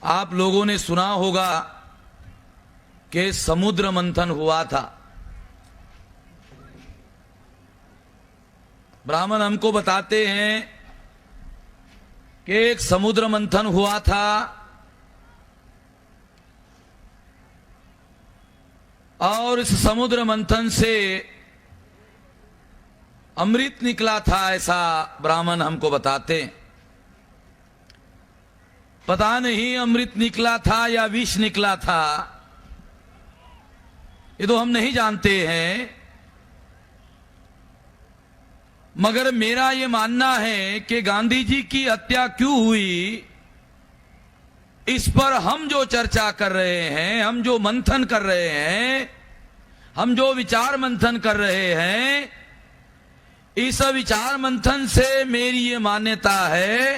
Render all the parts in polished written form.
आप लोगों ने सुना होगा कि समुद्र मंथन हुआ था। ब्राह्मण हमको बताते हैं कि एक समुद्र मंथन हुआ था और इस समुद्र मंथन से अमृत निकला था, ऐसा ब्राह्मण हमको बताते हैं। पता नहीं अमृत निकला था या विष निकला था, ये तो हम नहीं जानते हैं, मगर मेरा ये मानना है कि गांधी जी की हत्या क्यों हुई, इस पर हम जो चर्चा कर रहे हैं, हम जो मंथन कर रहे हैं, हम जो विचार मंथन कर रहे हैं, इस विचार मंथन से मेरी ये मान्यता है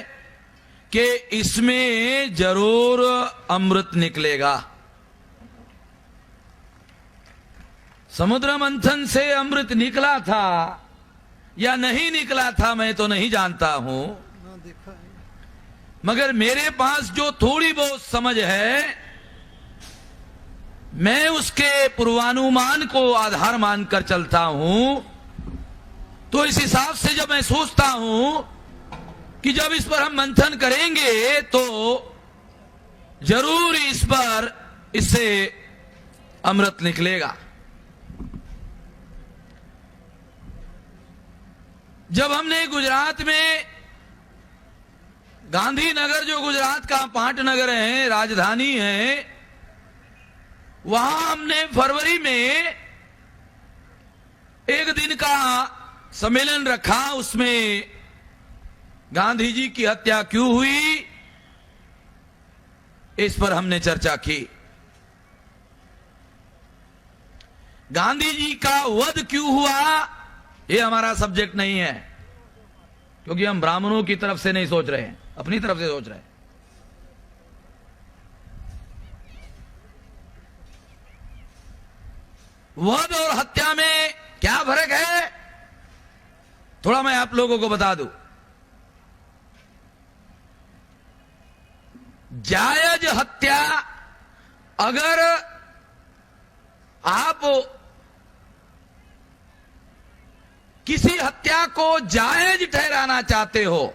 कि इसमें जरूर अमृत निकलेगा। समुद्र मंथन से अमृत निकला था या नहीं निकला था मैं तो नहीं जानता हूं, मगर मेरे पास जो थोड़ी बहुत समझ है, मैं उसके पूर्वानुमान को आधार मानकर चलता हूं। तो इस हिसाब से जब मैं सोचता हूं कि जब इस पर हम मंथन करेंगे तो जरूर इस पर इससे अमृत निकलेगा। जब हमने गुजरात में गांधीनगर, जो गुजरात का पाटनगर है, राजधानी है, वहां हमने फरवरी में एक दिन का सम्मेलन रखा। उसमें गांधी जी की हत्या क्यों हुई, इस पर हमने चर्चा की। गांधी जी का वध क्यों हुआ, ये हमारा सब्जेक्ट नहीं है, क्योंकि हम ब्राह्मणों की तरफ से नहीं सोच रहे हैं, अपनी तरफ से सोच रहे हैं। वध और हत्या में क्या फर्क है, थोड़ा मैं आप लोगों को बता दूं। जायज हत्या, अगर आप किसी हत्या को जायज ठहराना चाहते हो,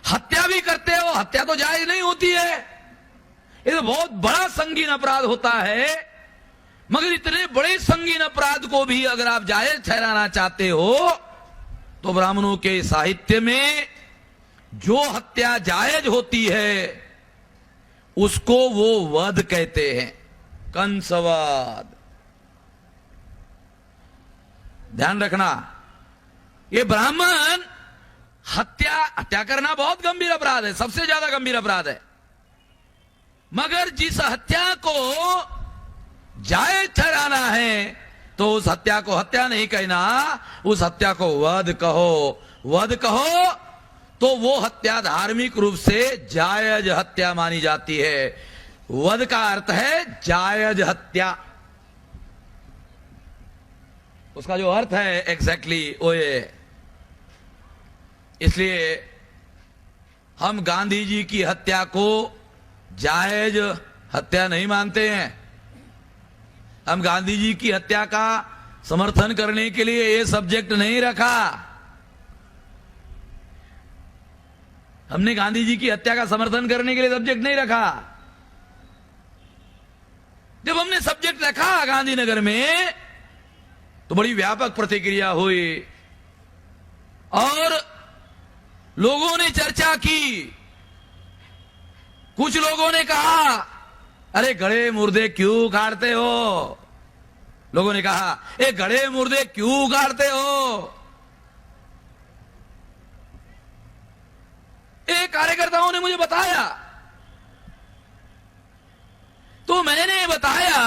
हत्या भी करते हो, हत्या तो जायज नहीं होती है, ये तो बहुत बड़ा संगीन अपराध होता है। मगर इतने बड़े संगीन अपराध को भी अगर आप जायज ठहराना चाहते हो, तो ब्राह्मणों के साहित्य में जो हत्या जायज होती है उसको वो वध कहते हैं, कंसवध। ध्यान रखना, ये ब्राह्मण हत्या करना बहुत गंभीर अपराध है, सबसे ज्यादा गंभीर अपराध है। मगर जिस हत्या को जायज ठहराना है तो उस हत्या को हत्या नहीं कहना, उस हत्या को वध कहो। वध कहो तो वो हत्या धार्मिक रूप से जायज हत्या मानी जाती है। वध का अर्थ है जायज हत्या, उसका जो अर्थ है एग्जैक्टली वो ये। इसलिए हम गांधी जी की हत्या को जायज हत्या नहीं मानते हैं। हम गांधी जी की हत्या का समर्थन करने के लिए ये सब्जेक्ट नहीं रखा। हमने गांधी जी की हत्या का समर्थन करने के लिए सब्जेक्ट नहीं रखा। जब हमने सब्जेक्ट रखा गांधीनगर में तो बड़ी व्यापक प्रतिक्रिया हुई और लोगों ने चर्चा की। कुछ लोगों ने कहा, अरे गड़े मुर्दे क्यों उखाड़ते हो। लोगों ने कहा, ए गड़े मुर्दे क्यों उखाड़ते हो। एक कार्यकर्ताओं ने मुझे बताया, तो मैंने बताया,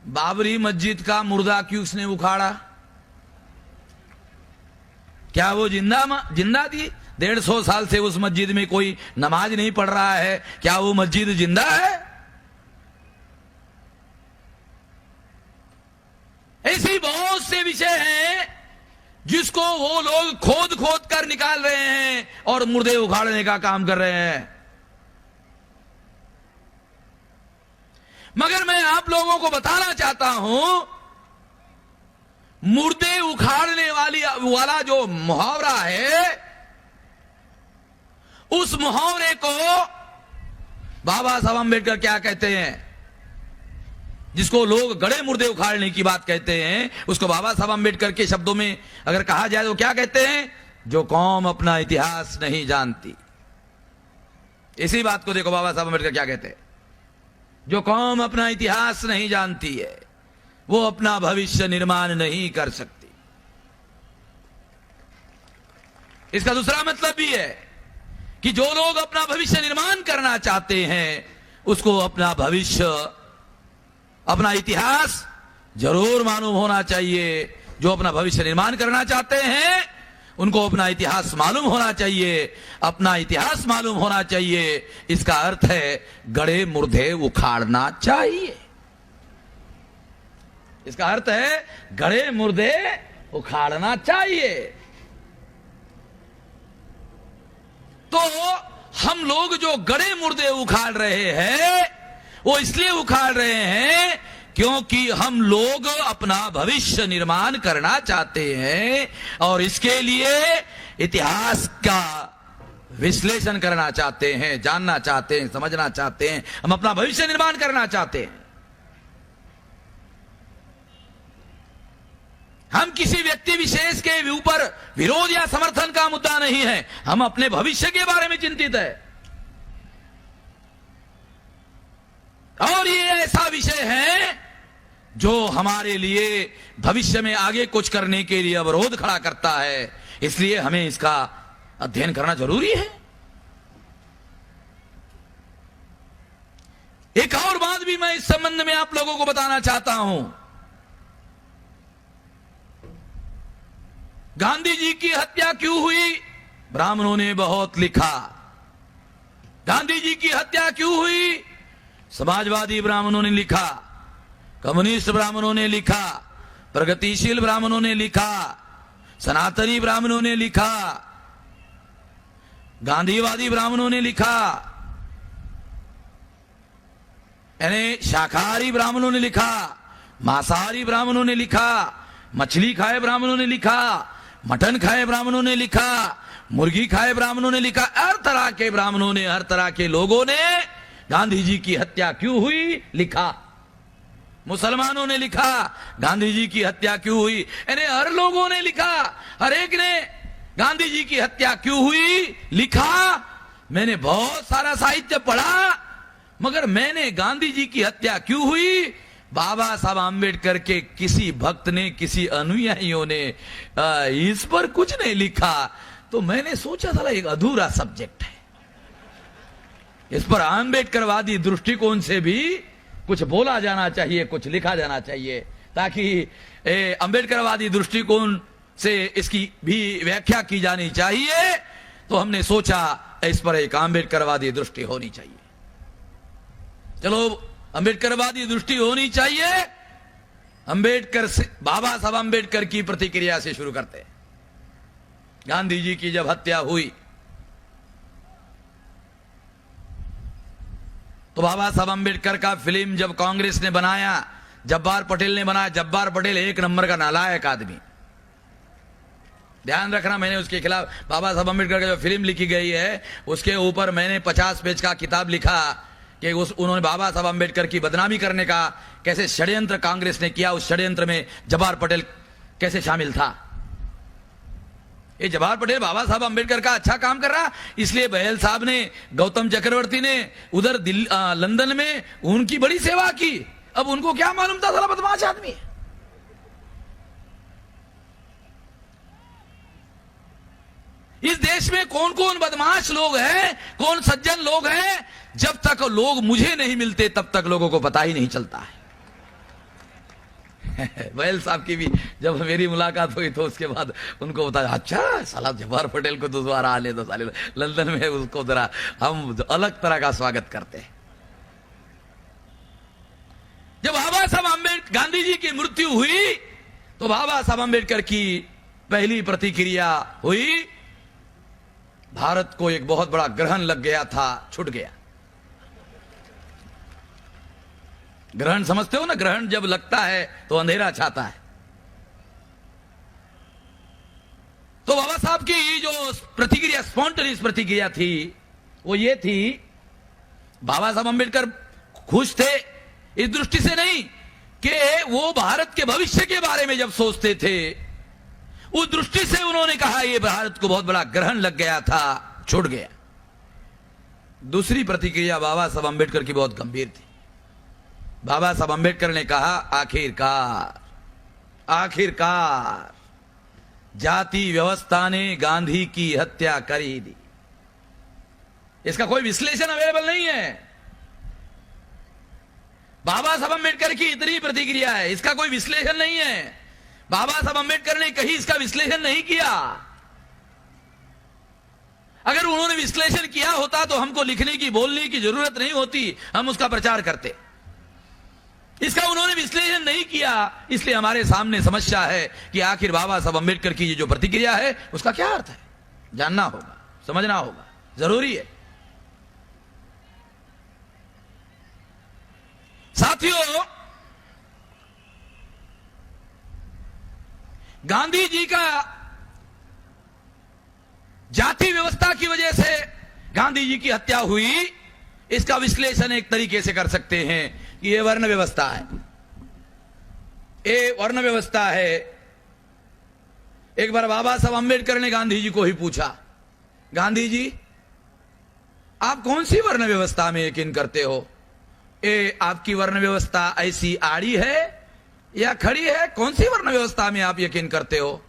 बाबरी मस्जिद का मुर्दा क्यों उसने उखाड़ा, क्या वो जिंदा थी? 150 साल से उस मस्जिद में कोई नमाज नहीं पढ़ रहा है, क्या वो मस्जिद जिंदा है? ऐसे बहुत से विषय हैं जिसको वो लोग खोद खोद कर निकाल रहे हैं और मुर्दे उखाड़ने का काम कर रहे हैं। मगर मैं आप लोगों को बताना चाहता हूं, मुर्दे उखाड़ने वाला जो मुहावरा है, उस मुहावरे को बाबा साहब अम्बेडकर क्या कहते हैं? जिसको लोग गड़े मुर्दे उखाड़ने की बात कहते हैं, उसको बाबा साहब अम्बेडकर के शब्दों में अगर कहा जाए तो क्या कहते हैं? जो कौम अपना इतिहास नहीं जानती। इसी बात को देखो बाबा साहब अम्बेडकर क्या कहते हैं, जो कौम अपना इतिहास नहीं जानती है वो अपना भविष्य निर्माण नहीं कर सकती। इसका दूसरा मतलब भी है कि जो लोग अपना भविष्य निर्माण करना चाहते हैं उसको अपना भविष्य, अपना इतिहास जरूर मालूम होना चाहिए। जो अपना भविष्य निर्माण करना चाहते हैं उनको अपना इतिहास मालूम होना चाहिए। अपना इतिहास मालूम होना चाहिए, इसका अर्थ है गड़े मुर्दे उखाड़ना चाहिए। इसका अर्थ है गड़े मुर्दे उखाड़ना चाहिए। तो हम लोग जो गड़े मुर्दे उखाड़ रहे हैं वो इसलिए उखाड़ रहे हैं क्योंकि हम लोग अपना भविष्य निर्माण करना चाहते हैं और इसके लिए इतिहास का विश्लेषण करना चाहते हैं, जानना चाहते हैं, समझना चाहते हैं। हम अपना भविष्य निर्माण करना चाहते हैं। हम किसी व्यक्ति विशेष के ऊपर विरोध या समर्थन का मुद्दा नहीं है, हम अपने भविष्य के बारे में चिंतित है। और ये ऐसा विषय है जो हमारे लिए भविष्य में आगे कुछ करने के लिए अवरोध खड़ा करता है, इसलिए हमें इसका अध्ययन करना जरूरी है। एक और बात भी मैं इस संबंध में आप लोगों को बताना चाहता हूं। गांधी जी की हत्या क्यों हुई? ब्राह्मणों ने बहुत लिखा। गांधी जी की हत्या क्यों हुई? समाजवादी ब्राह्मणों ने लिखा, कम्युनिस्ट ब्राह्मणों ने लिखा, प्रगतिशील ब्राह्मणों ने लिखा, सनातनी ब्राह्मणों ने लिखा, गांधीवादी ब्राह्मणों ने लिखा, यानी शाकाहारी ब्राह्मणों ने लिखा, मांसाहारी ब्राह्मणों ने लिखा, मछली खाए ब्राह्मणों ने लिखा, मटन खाए ब्राह्मणों ने लिखा, मुर्गी खाए ब्राह्मणों ने लिखा। हर तरह के ब्राह्मणों ने, हर तरह के लोगों ने गांधी जी की हत्या क्यों हुई लिखा। मुसलमानों ने लिखा गांधी जी की हत्या क्यों हुई, यानी हर लोगों ने लिखा, हर एक ने गांधी जी की हत्या क्यों हुई लिखा। मैंने बहुत सारा साहित्य पढ़ा, मगर मैंने गांधी जी की हत्या क्यों हुई, बाबा साहब आम्बेडकर के किसी भक्त ने, किसी अनुयायियों ने इस पर कुछ नहीं लिखा। तो मैंने सोचा था एक अधूरा सब्जेक्ट है, इस पर आम्बेडकरवादी दृष्टिकोण से भी कुछ बोला जाना चाहिए, कुछ लिखा जाना चाहिए, ताकि आम्बेडकरवादी दृष्टिकोण से इसकी भी व्याख्या की जानी चाहिए। तो हमने सोचा इस पर एक आम्बेडकरवादी दृष्टि होनी चाहिए। चलो, आम्बेडकरवादी दृष्टि होनी चाहिए। अंबेडकर से, बाबा साहब अंबेडकर की प्रतिक्रिया से शुरू करते हैं। गांधी जी की जब हत्या हुई तो बाबा साहब अंबेडकर का फिल्म जब कांग्रेस ने बनाया, जब्बार पटेल ने बनाया। जब्बार पटेल एक नंबर का नालायक आदमी, ध्यान रखना। मैंने उसके खिलाफ, बाबा साहब अंबेडकर का जो फिल्म लिखी गई है उसके ऊपर मैंने 50 पेज का किताब लिखा कि उन्होंने बाबा साहब अंबेडकर की बदनामी करने का कैसे षड्यंत्र कांग्रेस ने किया, उस षड्यंत्र में जब्बार पटेल कैसे शामिल था। ये जब्बार पटेल बाबा साहब अंबेडकर का अच्छा काम कर रहा, इसलिए बहल साहब ने, गौतम चक्रवर्ती ने उधर लंदन में उनकी बड़ी सेवा की। अब उनको क्या मालूम था साला बदमाश आदमी। इस देश में कौन कौन बदमाश लोग हैं, कौन सज्जन लोग हैं, जब तक लोग मुझे नहीं मिलते तब तक लोगों को पता ही नहीं चलता है। बहल साहब की भी जब मेरी मुलाकात हुई तो उसके बाद उनको बताया, अच्छा साला जब्बार पटेल को तो दोबारा आने दो, साले लंदन में उसको जरा हम अलग तरह का स्वागत करते हैं। जब बाबा साहब गांधी जी की मृत्यु हुई तो बाबा साहब अंबेडकर की पहली प्रतिक्रिया हुई, भारत को एक बहुत बड़ा ग्रहण लग गया था, छूट गया। ग्रहण समझते हो ना, ग्रहण जब लगता है तो अंधेरा छाता है। तो बाबा साहब की जो प्रतिक्रिया, स्पॉन्टेनियस प्रतिक्रिया थी, वो ये थी, बाबा साहब अंबेडकर खुश थे इस दृष्टि से नहीं कि वो भारत के भविष्य के बारे में जब सोचते थे, उस दृष्टि से उन्होंने कहा ये भारत को बहुत बड़ा ग्रहण लग गया था, छूट गया। दूसरी प्रतिक्रिया बाबा साहब अंबेडकर की बहुत गंभीर थी। बाबा साहब अंबेडकर ने कहा, आखिरकार जाति व्यवस्था ने गांधी की हत्या कर ही दी। इसका कोई विश्लेषण अवेलेबल नहीं है। बाबा साहब अंबेडकर की इतनी प्रतिक्रिया है, इसका कोई विश्लेषण नहीं है। बाबा साहब अंबेडकर ने कहीं इसका विश्लेषण नहीं किया। अगर उन्होंने विश्लेषण किया होता तो हमको लिखने की, बोलने की जरूरत नहीं होती, हम उसका प्रचार करते। इसका उन्होंने विश्लेषण नहीं किया, इसलिए हमारे सामने समस्या है कि आखिर बाबा साहब अंबेडकर की जो प्रतिक्रिया है उसका क्या अर्थ है। जानना होगा, समझना होगा, जरूरी है। साथियों, गांधी जी का जाति व्यवस्था की वजह से गांधी जी की हत्या हुई, इसका विश्लेषण एक तरीके से कर सकते हैं कि ये वर्ण व्यवस्था है। ये वर्ण व्यवस्था है। एक बार बाबा साहब अंबेडकर ने गांधी जी को ही पूछा, गांधी जी आप कौन सी वर्ण व्यवस्था में यकीन करते हो? ये आपकी वर्ण व्यवस्था ऐसी आड़ी है या खड़ी है? कौन सी वर्ण व्यवस्था में आप यकीन करते हो?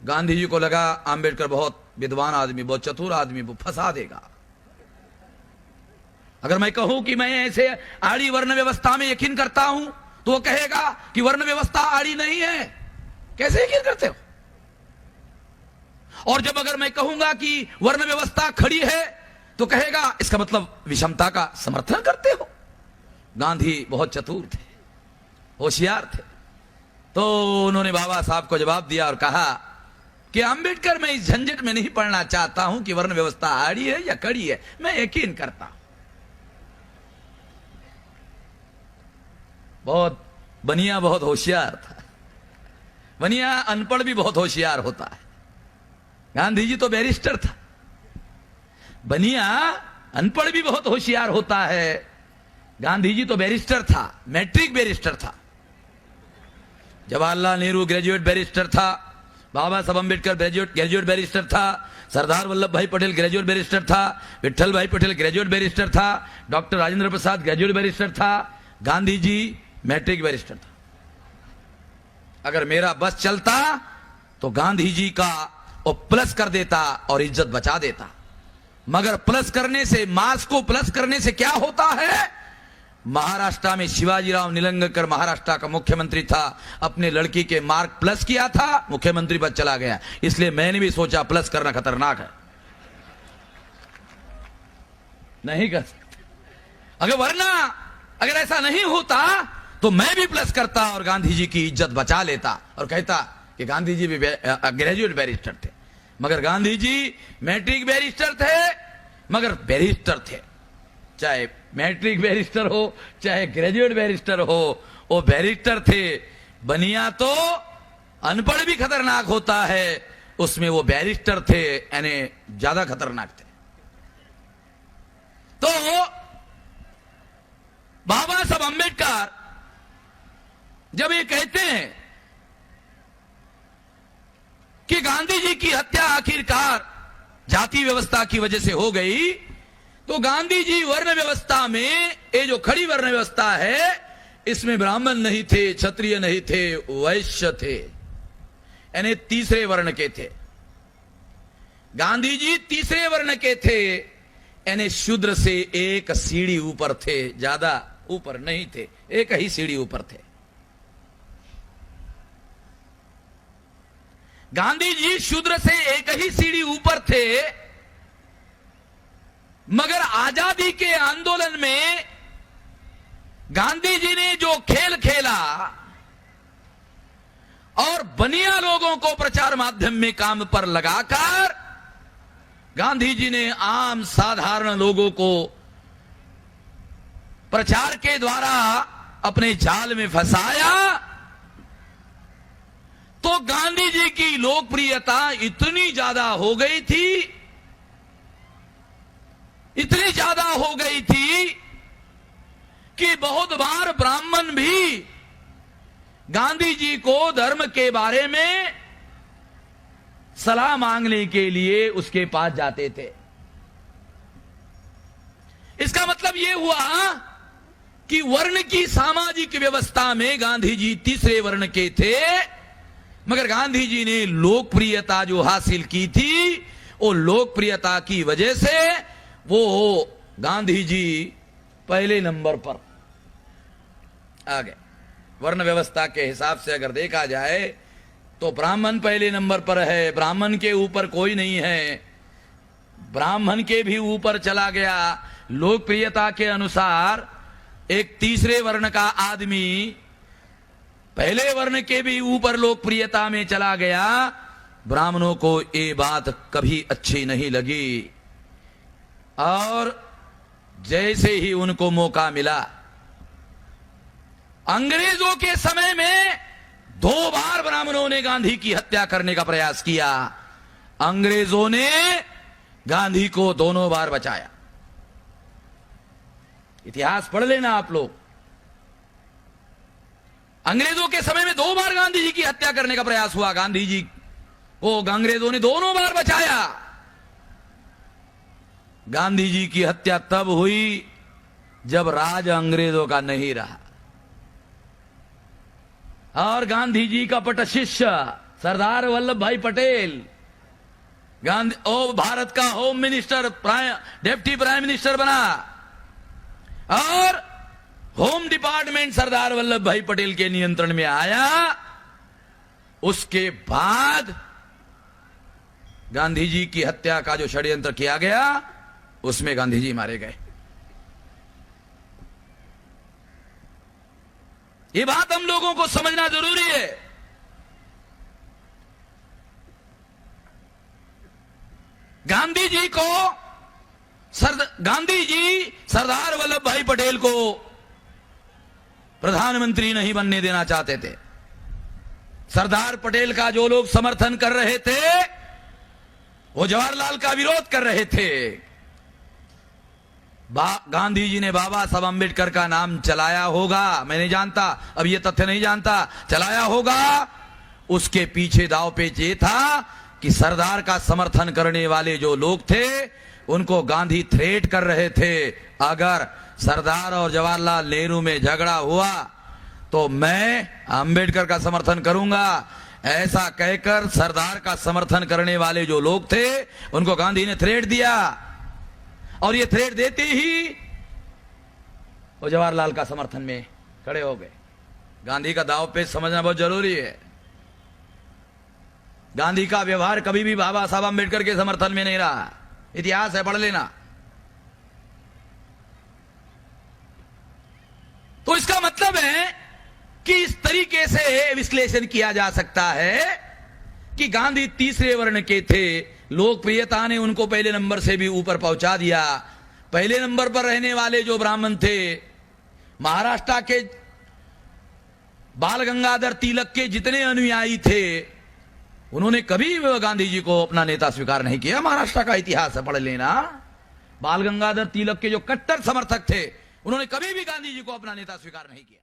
गांधी जी को लगा अंबेडकर बहुत विद्वान आदमी, बहुत चतुर आदमी, वो फंसा देगा। अगर मैं कहूं कि मैं ऐसे आड़ी वर्ण व्यवस्था में यकीन करता हूं तो वो कहेगा कि वर्ण व्यवस्था आड़ी नहीं है, कैसे यकीन करते हो? और जब अगर मैं कहूंगा कि वर्ण व्यवस्था खड़ी है तो कहेगा इसका मतलब विषमता का समर्थन करते हो। गांधी बहुत चतुर थे, होशियार थे। तो उन्होंने बाबा साहब को जवाब दिया और कहा कि अंबेडकर, मैं इस झंझट में नहीं पड़ना चाहता हूं कि वर्ण व्यवस्था आड़ी है या कड़ी है, मैं यकीन करता हूं। बहुत बनिया बहुत होशियार था। बनिया अनपढ़ भी बहुत होशियार होता है। गांधी जी तो बैरिस्टर था, बनिया अनपढ़ भी बहुत होशियार होता है। गांधी जी तो बैरिस्टर था, मैट्रिक बैरिस्टर था। जवाहरलाल नेहरू ग्रेजुएट बैरिस्टर था, बाबा साहब अंबेडकर ग्रेजुएट बैरिस्टर था, सरदार वल्लभ भाई पटेल ग्रेजुएट बैरिस्टर था, विट्ठल भाई पटेल ग्रेजुएट बैरिस्टर था, doctor Rajendra Prasad graduate barrister था, गांधी जी मैट्रिक बैरिस्टर था। अगर मेरा बस चलता तो गांधी जी का वो प्लस कर देता और इज्जत बचा देता। मगर प्लस करने से, मार्क्स को प्लस करने से क्या होता है? महाराष्ट्र में शिवाजीराव निलंगेकर महाराष्ट्र का मुख्यमंत्री था, अपने लड़की के मार्क प्लस किया था, मुख्यमंत्री पद चला गया। इसलिए मैंने भी सोचा प्लस करना खतरनाक है, नहीं कर सकते। अगर ऐसा नहीं होता तो मैं भी प्लस करता और गांधी जी की इज्जत बचा लेता और कहता कि गांधी जी भी ग्रेजुएट बैरिस्टर थे। मगर गांधी जी मैट्रिक बैरिस्टर थे, मगर बैरिस्टर थे। चाहे मैट्रिक बैरिस्टर हो चाहे ग्रेजुएट बैरिस्टर हो, वो बैरिस्टर थे। बनिया तो अनपढ़ भी खतरनाक होता है, उसमें वो बैरिस्टर थे, यानी ज्यादा खतरनाक थे। तो बाबा साहब अंबेडकर जब ये कहते हैं कि गांधी जी की हत्या आखिरकार जाति व्यवस्था की वजह से हो गई, तो गांधी जी वर्ण व्यवस्था में, ये जो खड़ी वर्ण व्यवस्था है, इसमें ब्राह्मण नहीं थे, क्षत्रिय नहीं थे, वैश्य थे, यानी तीसरे वर्ण के थे। गांधी जी तीसरे वर्ण के थे, यानी शूद्र से एक सीढ़ी ऊपर थे, ज्यादा ऊपर नहीं थे, एक ही सीढ़ी ऊपर थे। गांधी जी शूद्र से एक ही सीढ़ी ऊपर थे, मगर आजादी के आंदोलन में गांधी जी ने जो खेल खेला और बनिया लोगों को प्रचार माध्यम में काम पर लगाकर गांधी जी ने आम साधारण लोगों को प्रचार के द्वारा अपने जाल में फंसाया। तो गांधी जी की लोकप्रियता इतनी ज्यादा हो गई थी, इतनी ज्यादा हो गई थी कि बहुत बार ब्राह्मण भी गांधी जी को धर्म के बारे में सलाह मांगने के लिए उसके पास जाते थे। इसका मतलब यह हुआ कि वर्ण की सामाजिक व्यवस्था में गांधी जी तीसरे वर्ण के थे, मगर गांधी जी ने लोकप्रियता जो हासिल की थी, वो लोकप्रियता की वजह से वो गांधी जी पहले नंबर पर आ गए। वर्ण व्यवस्था के हिसाब से अगर देखा जाए तो ब्राह्मण पहले नंबर पर है, ब्राह्मण के ऊपर कोई नहीं है, ब्राह्मण के भी ऊपर चला गया। लोकप्रियता के अनुसार एक तीसरे वर्ण का आदमी पहले वर्ण के भी ऊपर लोकप्रियता में चला गया। ब्राह्मणों को ये बात कभी अच्छी नहीं लगी और जैसे ही उनको मौका मिला, अंग्रेजों के समय में 2 बार ब्राह्मणों ने गांधी की हत्या करने का प्रयास किया। अंग्रेजों ने गांधी को दोनों बार बचाया। इतिहास पढ़ लेना आप लोग। अंग्रेजों के समय में 2 बार गांधी जी की हत्या करने का प्रयास हुआ। गांधी जी को अंग्रेजों ने दोनों बार बचाया। गांधी जी की हत्या तब हुई जब राज अंग्रेजों का नहीं रहा और गांधी जी का पट शिष्य सरदार वल्लभ भाई पटेल भारत का home minister, deputy prime minister बना और होम डिपार्टमेंट सरदार वल्लभ भाई पटेल के नियंत्रण में आया। उसके बाद गांधी जी की हत्या का जो षड्यंत्र किया गया, उसमें गांधी जी मारे गए। ये बात हम लोगों को समझना जरूरी है। गांधी जी सरदार वल्लभ भाई पटेल को प्रधानमंत्री नहीं बनने देना चाहते थे। सरदार पटेल का जो लोग समर्थन कर रहे थे, वो जवाहरलाल का विरोध कर रहे थे। गांधी जी ने बाबा साहब अम्बेडकर का नाम चलाया होगा, मैं नहीं जानता, अब ये तथ्य नहीं जानता, चलाया होगा। उसके पीछे दाव पेच ये था कि सरदार का समर्थन करने वाले जो लोग थे, उनको गांधी थ्रेट कर रहे थे, अगर सरदार और जवाहरलाल नेहरू में झगड़ा हुआ तो मैं अम्बेडकर का समर्थन करूंगा। ऐसा कहकर सरदार का समर्थन करने वाले जो लोग थे, उनको गांधी ने थ्रेट दिया और ये थ्रेट देते ही वो जवाहरलाल का समर्थन में खड़े हो गए। गांधी का दाव पेच समझना बहुत जरूरी है। गांधी का व्यवहार कभी भी बाबा साहब अम्बेडकर के समर्थन में नहीं रहा। इतिहास है, पढ़ लेना। तो इसका मतलब है कि इस तरीके से विश्लेषण किया जा सकता है कि गांधी तीसरे वर्ण के थे, लोकप्रियता ने उनको पहले नंबर से भी ऊपर पहुंचा दिया। पहले नंबर पर रहने वाले जो ब्राह्मण थे, महाराष्ट्र के बाल गंगाधर तिलक के जितने अनुयायी थे, उन्होंने कभी गांधी जी को अपना नेता स्वीकार नहीं किया। महाराष्ट्र का इतिहास है, पढ़ लेना। बाल गंगाधर तिलक के जो कट्टर समर्थक थे, उन्होंने कभी भी गांधी जी को अपना नेता स्वीकार नहीं किया।